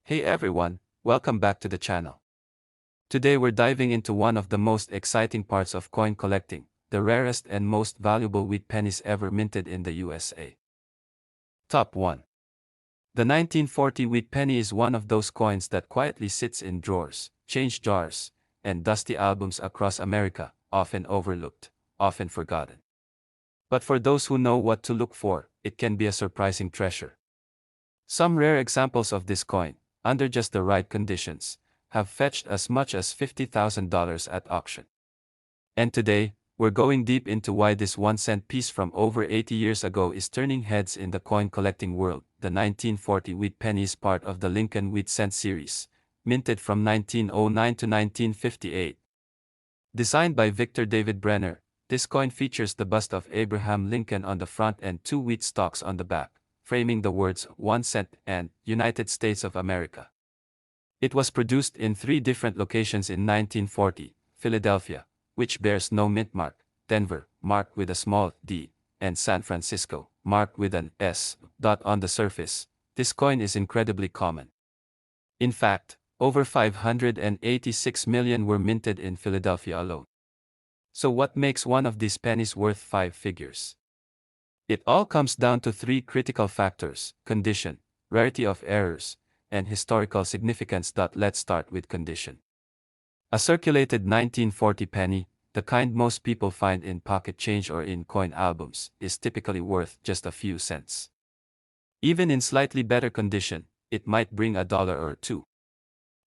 Hey everyone, welcome back to the channel. Today we're diving into one of the most exciting parts of coin collecting, the rarest and most valuable wheat pennies ever minted in the USA. Top 1. The 1940 wheat penny is one of those coins that quietly sits in drawers, change jars, and dusty albums across America, often overlooked, often forgotten. But for those who know what to look for, it can be a surprising treasure. Some rare examples of this coin, under just the right conditions, have fetched as much as $50,000 at auction. And today, we're going deep into why this 1-cent piece from over 80 years ago is turning heads in the coin collecting world. The 1940 wheat penny is part of the Lincoln Wheat Cent series, minted from 1909 to 1958. Designed by Victor David Brenner, this coin features the bust of Abraham Lincoln on the front and two wheat stalks on the back, framing the words 1 cent and United States of America. It was produced in three different locations in 1940: Philadelphia, which bears no mint mark; Denver, marked with a small d; and San Francisco, marked with an S dot on the surface. This coin is incredibly common. In fact, over 586 million were minted in Philadelphia alone. So what makes one of these pennies worth five figures? It all comes down to three critical factors: condition, rarity of errors, and historical significance. Let's start with condition. A circulated 1940 penny, the kind most people find in pocket change or in coin albums, is typically worth just a few cents. Even in slightly better condition, it might bring a dollar or two.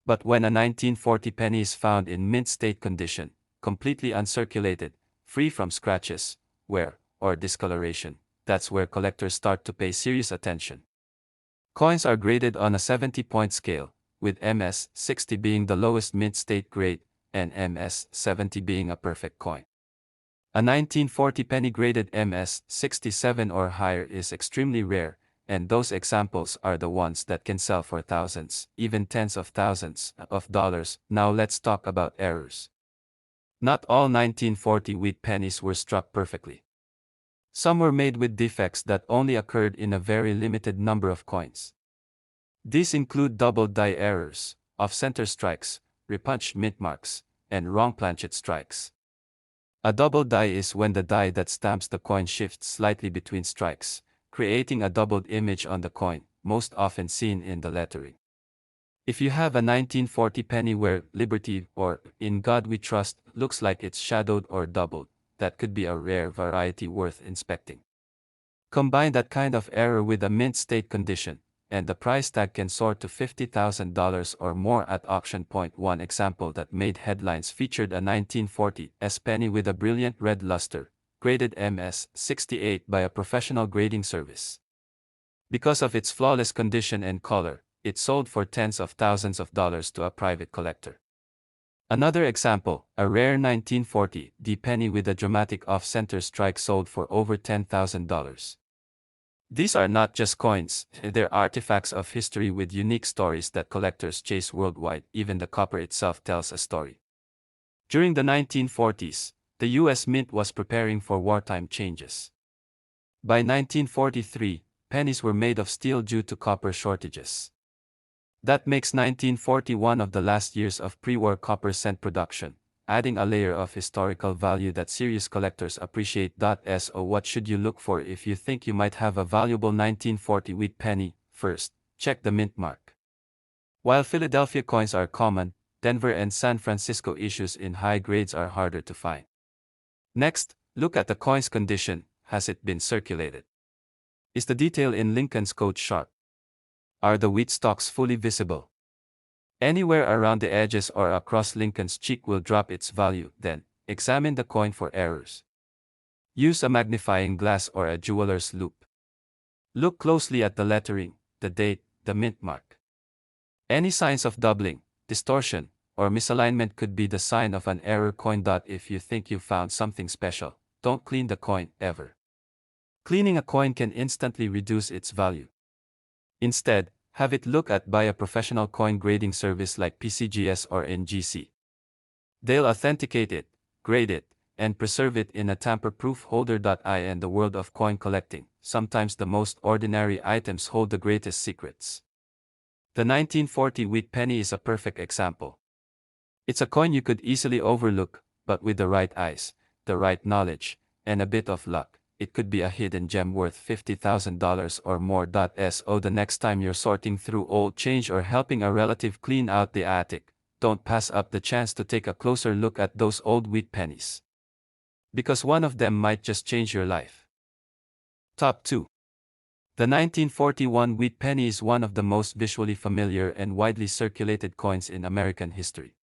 But when a 1940 penny is found in mint state condition, completely uncirculated, free from scratches, wear, or discoloration, that's where collectors start to pay serious attention. Coins are graded on a 70-point scale, with MS 60 being the lowest mint state grade, and MS 70 being a perfect coin. A 1940 penny graded MS 67 or higher is extremely rare, and those examples are the ones that can sell for thousands, even tens of thousands of dollars. Now let's talk about errors. Not all 1940 wheat pennies were struck perfectly. Some were made with defects that only occurred in a very limited number of coins. These include double die errors, off-center strikes, repunched mint marks, and wrong planchet strikes. A double die is when the die that stamps the coin shifts slightly between strikes, creating a doubled image on the coin, most often seen in the lettering. If you have a 1940 penny where Liberty or In God We Trust looks like it's shadowed or doubled, that could be a rare variety worth inspecting. Combine that kind of error with a mint state condition, and the price tag can soar to $50,000 or more at auction. One example that made headlines featured a 1940 penny with a brilliant red luster, graded MS 68 by a professional grading service. Because of its flawless condition and color, it sold for tens of thousands of dollars to a private collector. Another example, a rare 1940 penny with a dramatic off-center strike sold for over $10,000. These are not just coins, they're artifacts of history with unique stories that collectors chase worldwide. Even the copper itself tells a story. During the 1940s, the US Mint was preparing for wartime changes. By 1943, pennies were made of steel due to copper shortages. That makes 1940 one of the last years of pre-war copper cent production, adding a layer of historical value that serious collectors appreciate. So what should you look for if you think you might have a valuable 1940 wheat penny? First, check the mint mark. While Philadelphia coins are common, Denver and San Francisco issues in high grades are harder to find. Next, look at the coin's condition. Has it been circulated? Is the detail in Lincoln's coat sharp? Are the wheat stalks fully visible? Anywhere around the edges or across Lincoln's cheek will drop its value. Then, examine the coin for errors. Use a magnifying glass or a jeweler's loupe. Look closely at the lettering, the date, the mint mark. Any signs of doubling, distortion, or misalignment could be the sign of an error coin. If you think you found something special, don't clean the coin, ever. Cleaning a coin can instantly reduce its value. Instead, have it looked at by a professional coin grading service like PCGS or NGC. They'll authenticate it, grade it, and preserve it in a tamper-proof holder. In the world of coin collecting, sometimes the most ordinary items hold the greatest secrets. The 1940 wheat penny is a perfect example. It's a coin you could easily overlook, but with the right eyes, the right knowledge, and a bit of luck, it could be a hidden gem worth $50,000 or more. So the next time you're sorting through old change or helping a relative clean out the attic, don't pass up the chance to take a closer look at those old wheat pennies. Because one of them might just change your life. Top 2. The 1941 wheat penny is one of the most visually familiar and widely circulated coins in American history.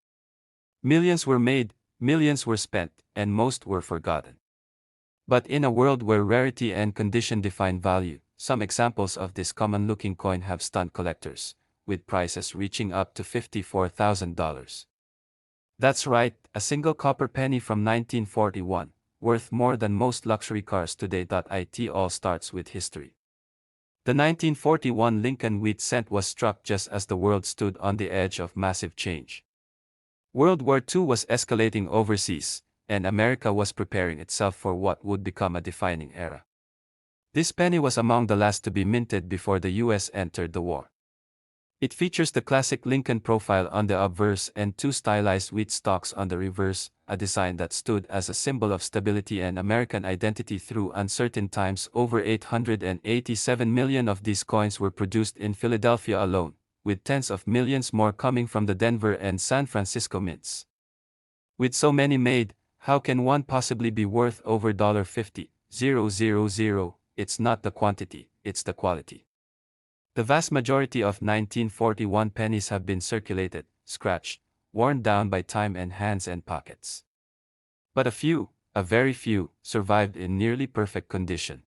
Millions were made, millions were spent, and most were forgotten. But in a world where rarity and condition define value, some examples of this common-looking coin have stunned collectors, with prices reaching up to $54,000. That's right, a single copper penny from 1941, worth more than most luxury cars today. It all starts with history. The 1941 Lincoln wheat cent was struck just as the world stood on the edge of massive change. World War II was escalating overseas, and America was preparing itself for what would become a defining era. This penny was among the last to be minted before the US entered the war. It features the classic Lincoln profile on the obverse and two stylized wheat stalks on the reverse, a design that stood as a symbol of stability and American identity through uncertain times. Over 887 million of these coins were produced in Philadelphia alone, with tens of millions more coming from the Denver and San Francisco mints. With so many made, how can one possibly be worth over $50,000? It's not the quantity, it's the quality. The vast majority of 1941 pennies have been circulated, scratched, worn down by time and hands and pockets. But a very few, survived in nearly perfect condition.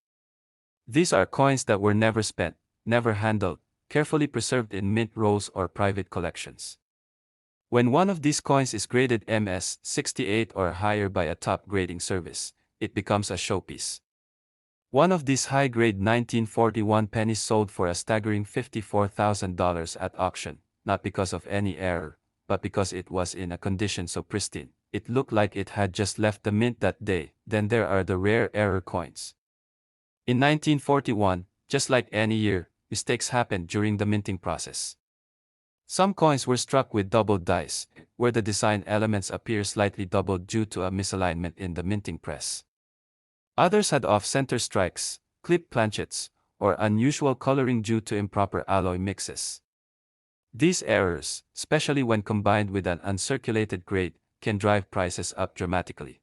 These are coins that were never spent, never handled, carefully preserved in mint rolls or private collections. When one of these coins is graded MS 68 or higher by a top grading service, it becomes a showpiece. One of these high-grade 1941 pennies sold for a staggering $54,000 at auction, not because of any error, but because it was in a condition so pristine, it looked like it had just left the mint that day. Then there are the rare error coins. In 1941, just like any year, mistakes happened during the minting process. Some coins were struck with doubled dice, where the design elements appear slightly doubled due to a misalignment in the minting press. Others had off-center strikes, clipped planchets, or unusual coloring due to improper alloy mixes. These errors, especially when combined with an uncirculated grade, can drive prices up dramatically.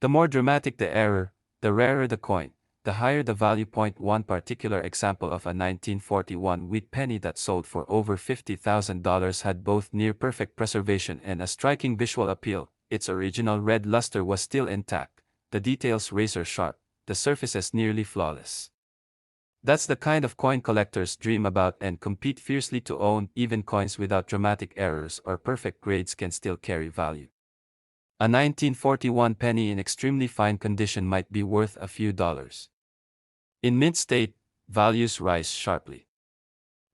The more dramatic the error, the rarer the coin, the higher the value. One particular example of a 1941 wheat penny that sold for over $50,000 had both near-perfect preservation and a striking visual appeal. Its original red luster was still intact, the details razor-sharp, the surfaces nearly flawless. That's the kind of coin collectors dream about and compete fiercely to own. Even coins without dramatic errors or perfect grades can still carry value. A 1941 penny in extremely fine condition might be worth a few dollars. In mint state, values rise sharply.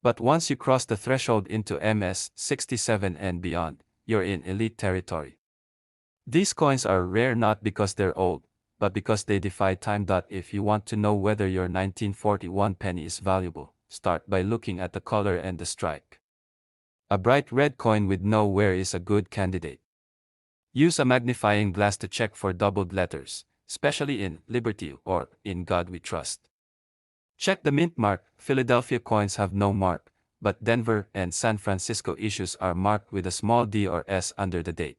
But once you cross the threshold into MS 67 and beyond, you're in elite territory. These coins are rare not because they're old, but because they defy time. If you want to know whether your 1941 penny is valuable, start by looking at the color and the strike. A bright red coin with no wear is a good candidate. Use a magnifying glass to check for doubled letters, especially in Liberty or In God We Trust. Check the mint mark. Philadelphia coins have no mark, but Denver and San Francisco issues are marked with a small D or S under the date.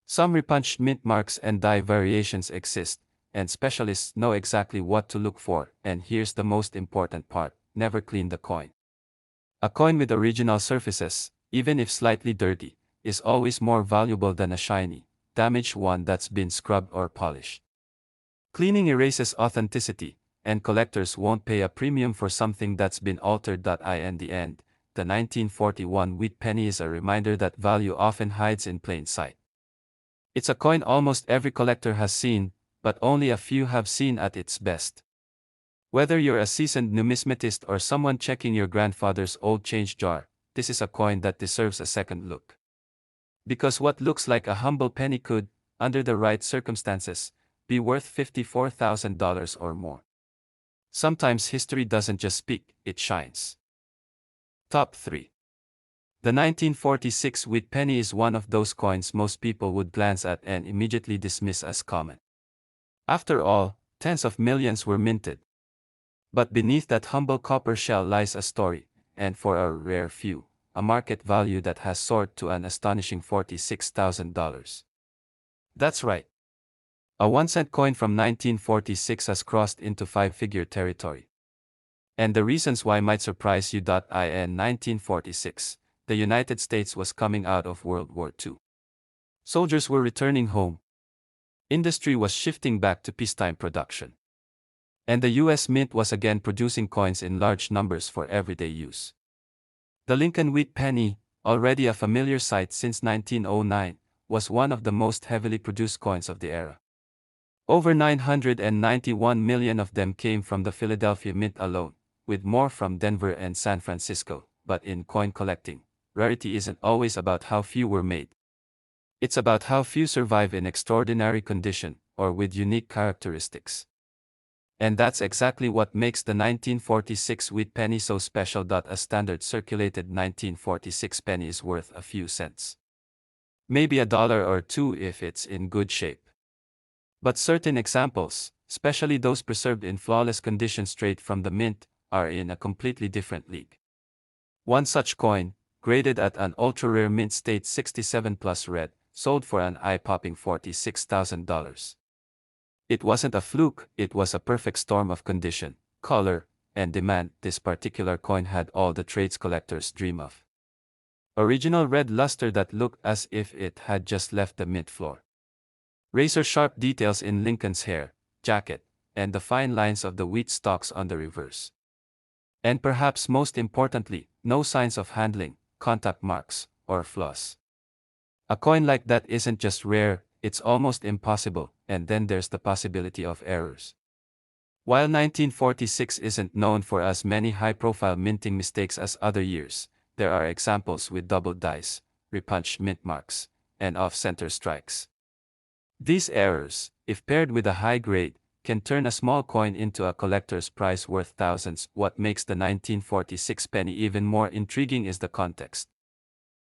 Some repunched mint marks and die variations exist, and specialists know exactly what to look for. And here's the most important part: never clean the coin. A coin with original surfaces, even if slightly dirty, is always more valuable than a shiny, damaged one that's been scrubbed or polished. Cleaning erases authenticity, and collectors won't pay a premium for something that's been altered. In the end, the 1941 wheat penny is a reminder that value often hides in plain sight. It's a coin almost every collector has seen, but only a few have seen at its best. Whether you're a seasoned numismatist or someone checking your grandfather's old change jar, this is a coin that deserves a second look. Because what looks like a humble penny could, under the right circumstances, be worth $54,000 or more. Sometimes history doesn't just speak, it shines. Top 3. The 1946 Wheat Penny is one of those coins most people would glance at and immediately dismiss as common. After all, tens of millions were minted. But beneath that humble copper shell lies a story, and for a rare few, a market value that has soared to an astonishing $46,000. That's right. A 1-cent coin from 1946 has crossed into five-figure territory. And the reasons why might surprise you. In 1946, the United States was coming out of World War II. Soldiers were returning home. Industry was shifting back to peacetime production. And the US Mint was again producing coins in large numbers for everyday use. The Lincoln Wheat Penny, already a familiar sight since 1909, was one of the most heavily produced coins of the era. Over 991 million of them came from the Philadelphia Mint alone, with more from Denver and San Francisco. But in coin collecting, rarity isn't always about how few were made. It's about how few survive in extraordinary condition, or with unique characteristics. And that's exactly what makes the 1946 Wheat Penny so special. A standard circulated 1946 penny is worth a few cents. Maybe $1 or $2 if it's in good shape. But certain examples, especially those preserved in flawless condition straight from the mint, are in a completely different league. One such coin, graded at an ultra-rare mint state 67 plus red, sold for an eye-popping $46,000. It wasn't a fluke, it was a perfect storm of condition, color, and demand. This particular coin had all the traits collectors dream of. Original red luster that looked as if it had just left the mint floor. Razor-sharp details in Lincoln's hair, jacket, and the fine lines of the wheat stalks on the reverse. And perhaps most importantly, no signs of handling, contact marks, or flaws. A coin like that isn't just rare, it's almost impossible, and then there's the possibility of errors. While 1946 isn't known for as many high-profile minting mistakes as other years, there are examples with double dice, repunched mint marks, and off-center strikes. These errors, if paired with a high grade, can turn a small coin into a collector's prize worth thousands. What makes the 1946 penny even more intriguing is the context.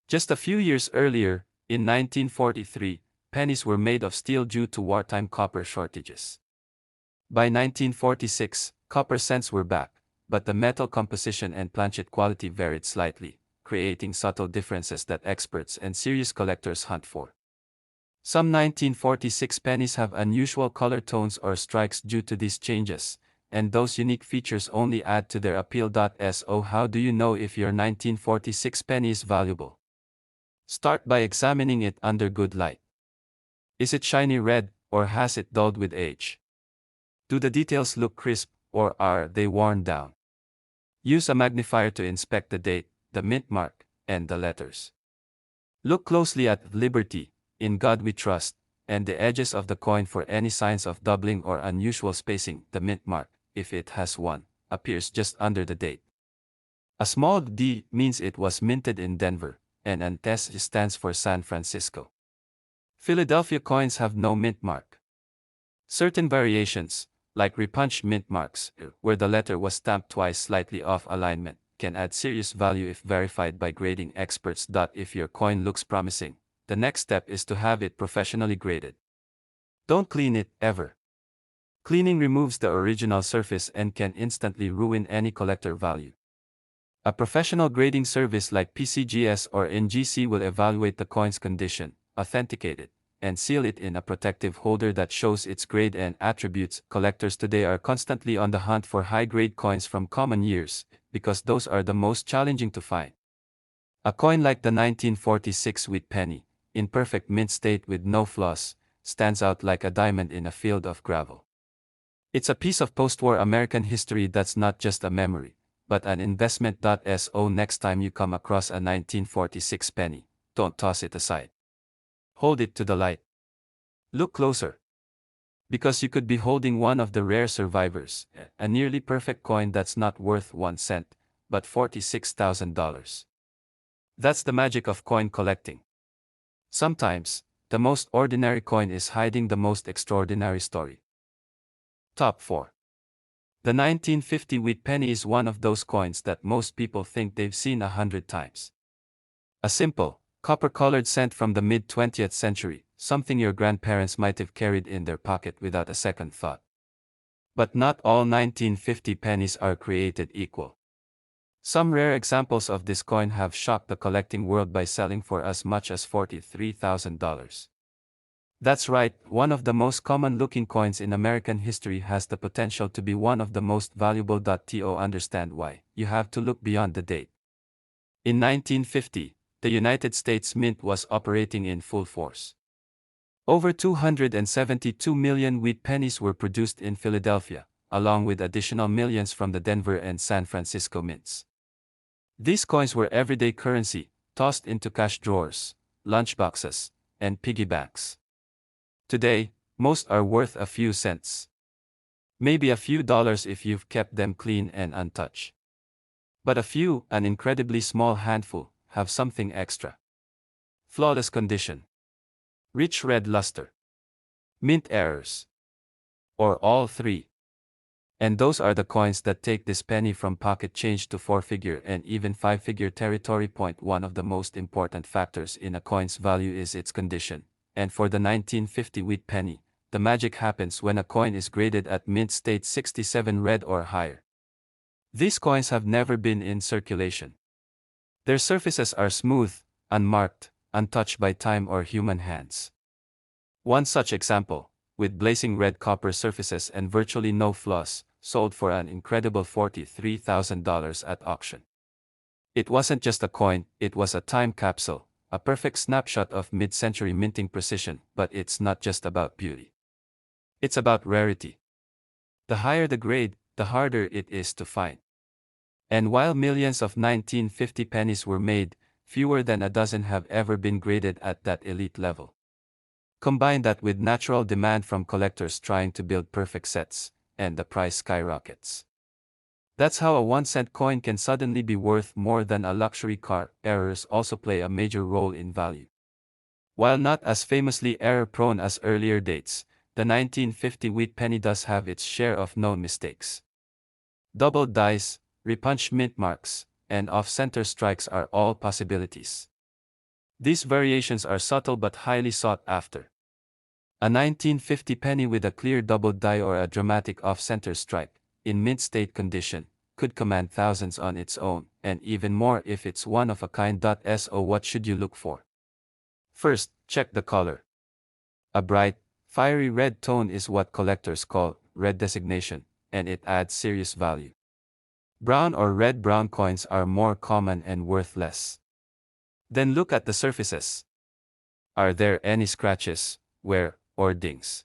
Just a few years earlier, in 1943, pennies were made of steel due to wartime copper shortages. By 1946, copper cents were back, but the metal composition and planchet quality varied slightly, creating subtle differences that experts and serious collectors hunt for. Some 1946 pennies have unusual color tones or strikes due to these changes, and those unique features only add to their appeal. So how do you know if your 1946 penny is valuable? Start by examining it under good light. Is it shiny red, or has it dulled with age? Do the details look crisp, or are they worn down? Use a magnifier to inspect the date, the mint mark, and the letters. Look closely at Liberty, In God We Trust, and the edges of the coin for any signs of doubling or unusual spacing. The mint mark, if it has one, appears just under the date. A small d means it was minted in Denver, and an S stands for San Francisco. Philadelphia coins have no mint mark. Certain variations, like repunched mint marks, where the letter was stamped twice slightly off alignment, can add serious value if verified by grading experts. If your coin looks promising, the next step is to have it professionally graded. Don't clean it, ever. Cleaning removes the original surface and can instantly ruin any collector value. A professional grading service like PCGS or NGC will evaluate the coin's condition, authenticate it, and seal it in a protective holder that shows its grade and attributes. Collectors today are constantly on the hunt for high-grade coins from common years, because those are the most challenging to find. A coin like the 1946 Wheat Penny, in perfect mint state with no flaws, stands out like a diamond in a field of gravel. It's a piece of post-war American history that's not just a memory, but an investment. So next time you come across a 1946 penny, don't toss it aside. Hold it to the light. Look closer. Because you could be holding one of the rare survivors, a nearly perfect coin that's not worth 1 cent, but $46,000. That's the magic of coin collecting. Sometimes, the most ordinary coin is hiding the most extraordinary story. Top 4. The 1950 wheat penny is one of those coins that most people think they've seen 100 times. A simple, copper-colored cent from the mid-20th century, something your grandparents might have carried in their pocket without a second thought. But not all 1950 pennies are created equal. Some rare examples of this coin have shocked the collecting world by selling for as much as $43,000. That's right, one of the most common-looking coins in American history has the potential to be one of the most valuable. To understand why, you have to look beyond the date. In 1950, the United States Mint was operating in full force. Over 272 million wheat pennies were produced in Philadelphia, along with additional millions from the Denver and San Francisco mints. These coins were everyday currency, tossed into cash drawers, lunchboxes, and piggy banks. Today, most are worth a few cents. Maybe a few dollars if you've kept them clean and untouched. But a few, an incredibly small handful, have something extra. Flawless condition. Rich red luster. Mint errors. Or all three. And those are the coins that take this penny from pocket change to four-figure and even five-figure territory. One of the most important factors in a coin's value is its condition, and for the 1950 wheat penny, the magic happens when a coin is graded at mint state 67 red or higher. These coins have never been in circulation. Their surfaces are smooth, unmarked, untouched by time or human hands. One such example, with blazing red copper surfaces and virtually no flaws, sold for an incredible $43,000 at auction. It wasn't just a coin, it was a time capsule, a perfect snapshot of mid-century minting precision. But it's not just about beauty. It's about rarity. The higher the grade, the harder it is to find. And while millions of 1950 pennies were made, fewer than a dozen have ever been graded at that elite level. Combine that with natural demand from collectors trying to build perfect sets, and the price skyrockets. That's how a 1-cent coin can suddenly be worth more than a luxury car. Errors also play a major role in value. While not as famously error-prone as earlier dates, the 1950 wheat penny does have its share of known mistakes. Doubled dies, repunched mint marks, and off-center strikes are all possibilities. These variations are subtle but highly sought after. A 1950 penny with a clear doubled die or a dramatic off-center strike, in mint-state condition, could command thousands on its own, and even more if it's one of a kind. So what should you look for? First, check the color. A bright, fiery red tone is what collectors call red designation, and it adds serious value. Brown or red-brown coins are more common and worth less. Then look at the surfaces. Are there any scratches, wear, or dings?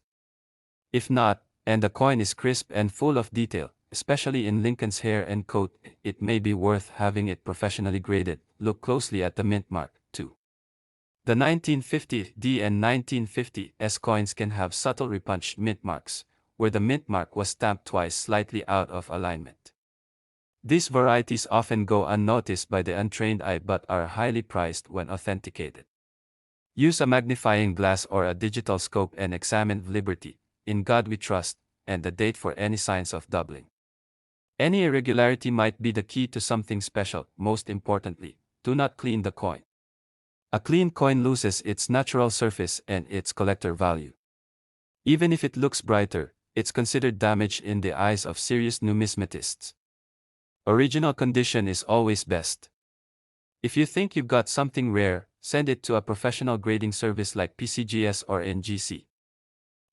If not, and the coin is crisp and full of detail, especially in Lincoln's hair and coat, it may be worth having it professionally graded. Look closely at the mint mark, too. The 1950D and 1950S coins can have subtle repunched mint marks, where the mint mark was stamped twice slightly out of alignment. These varieties often go unnoticed by the untrained eye but are highly prized when authenticated. Use a magnifying glass or a digital scope and examine liberty, in God we trust, and the date for any signs of doubling. Any irregularity might be the key to something special. Most importantly, do not clean the coin. A clean coin loses its natural surface and its collector value. Even if it looks brighter, it's considered damaged in the eyes of serious numismatists. Original condition is always best. If you think you've got something rare, send it to a professional grading service like PCGS or NGC.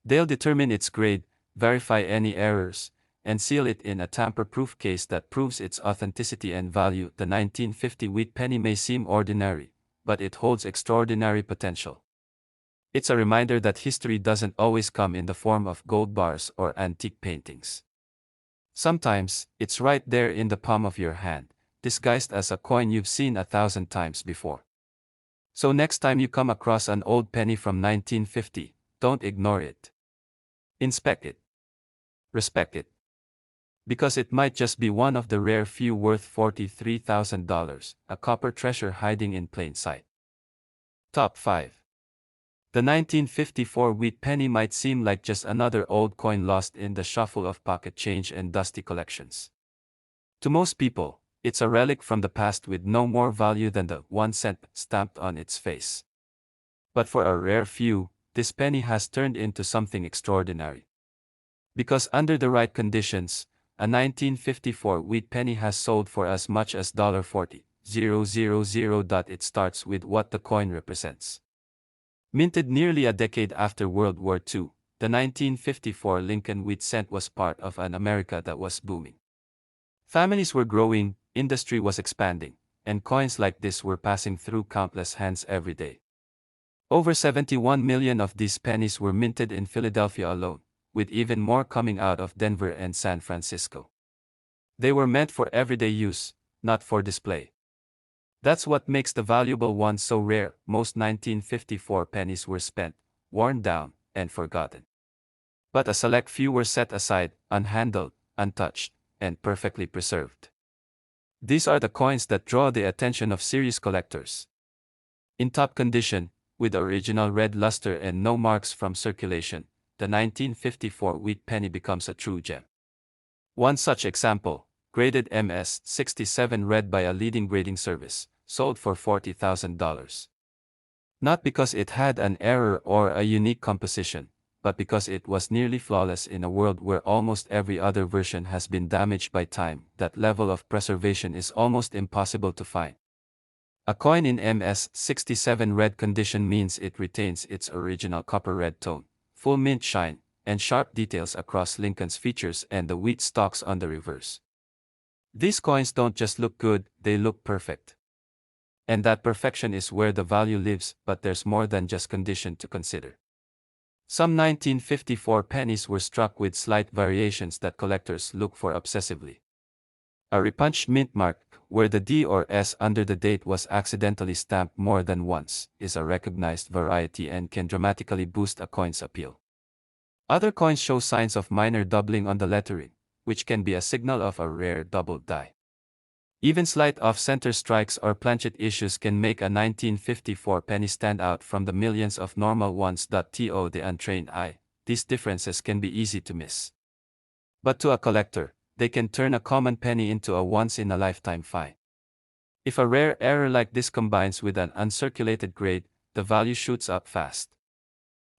They'll determine its grade, verify any errors, and seal it in a tamper-proof case that proves its authenticity and value. The 1950 wheat penny may seem ordinary, but it holds extraordinary potential. It's a reminder that history doesn't always come in the form of gold bars or antique paintings. Sometimes, it's right there in the palm of your hand, disguised as a coin you've seen 1,000 times before. So next time you come across an old penny from 1950, don't ignore it. Inspect it. Respect it. Because it might just be one of the rare few worth $43,000, a copper treasure hiding in plain sight. Top 5. The 1954 wheat penny might seem like just another old coin lost in the shuffle of pocket change and dusty collections. To most people, it's a relic from the past with no more value than the 1 cent stamped on its face. But for a rare few, this penny has turned into something extraordinary. Because under the right conditions, a 1954 wheat penny has sold for as much as $40,000. It starts with what the coin represents. Minted nearly a decade after World War II, the 1954 Lincoln wheat cent was part of an America that was booming. Families were growing, industry was expanding, and coins like this were passing through countless hands every day. Over 71 million of these pennies were minted in Philadelphia alone, with even more coming out of Denver and San Francisco. They were meant for everyday use, not for display. That's what makes the valuable ones so rare. Most 1954 pennies were spent, worn down, and forgotten. But a select few were set aside, unhandled, untouched, and perfectly preserved. These are the coins that draw the attention of serious collectors. In top condition, with original red luster and no marks from circulation, the 1954 wheat penny becomes a true gem. One such example, graded MS-67 red by a leading grading service, sold for $40,000. Not because it had an error or a unique composition, but because it was nearly flawless in a world where almost every other version has been damaged by time. That level of preservation is almost impossible to find. A coin in MS-67 red condition means it retains its original copper red tone, full mint shine, and sharp details across Lincoln's features and the wheat stalks on the reverse. These coins don't just look good, they look perfect. And that perfection is where the value lives, but there's more than just condition to consider. Some 1954 pennies were struck with slight variations that collectors look for obsessively. A repunched mint mark, where the D or S under the date was accidentally stamped more than once, is a recognized variety and can dramatically boost a coin's appeal. Other coins show signs of minor doubling on the lettering, which can be a signal of a rare doubled die. Even slight off-center strikes or planchet issues can make a 1954 penny stand out from the millions of normal ones. To the untrained eye, these differences can be easy to miss. But to a collector, they can turn a common penny into a once-in-a-lifetime find. If a rare error like this combines with an uncirculated grade, the value shoots up fast.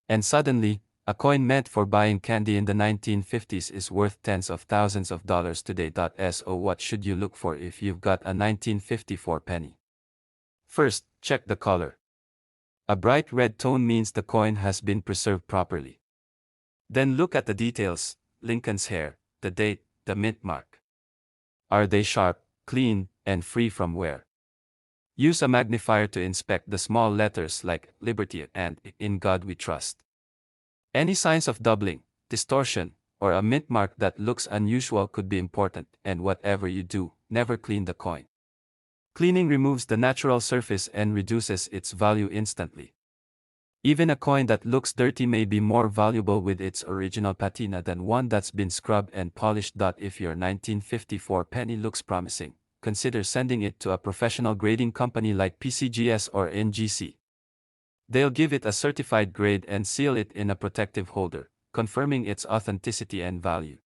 And suddenly, a coin meant for buying candy in the 1950s is worth tens of thousands of dollars today. So what should you look for if you've got a 1954 penny? First, check the color. A bright red tone means the coin has been preserved properly. Then look at the details: Lincoln's hair, the date, the mint mark. Are they sharp, clean, and free from wear? Use a magnifier to inspect the small letters like Liberty and In God We Trust. Any signs of doubling, distortion, or a mint mark that looks unusual could be important, and whatever you do, never clean the coin. Cleaning removes the natural surface and reduces its value instantly. Even a coin that looks dirty may be more valuable with its original patina than one that's been scrubbed and polished. If your 1954 penny looks promising, consider sending it to a professional grading company like PCGS or NGC. They'll give it a certified grade and seal it in a protective holder, confirming its authenticity and value.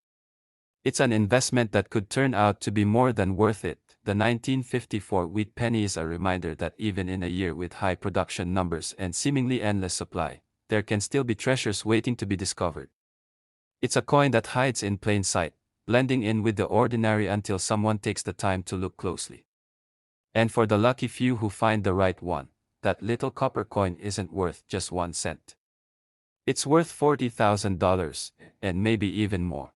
It's an investment that could turn out to be more than worth it. The 1954 wheat penny is a reminder that even in a year with high production numbers and seemingly endless supply, there can still be treasures waiting to be discovered. It's a coin that hides in plain sight, blending in with the ordinary until someone takes the time to look closely. And for the lucky few who find the right one, that little copper coin isn't worth just 1 cent. It's worth $40,000, and maybe even more.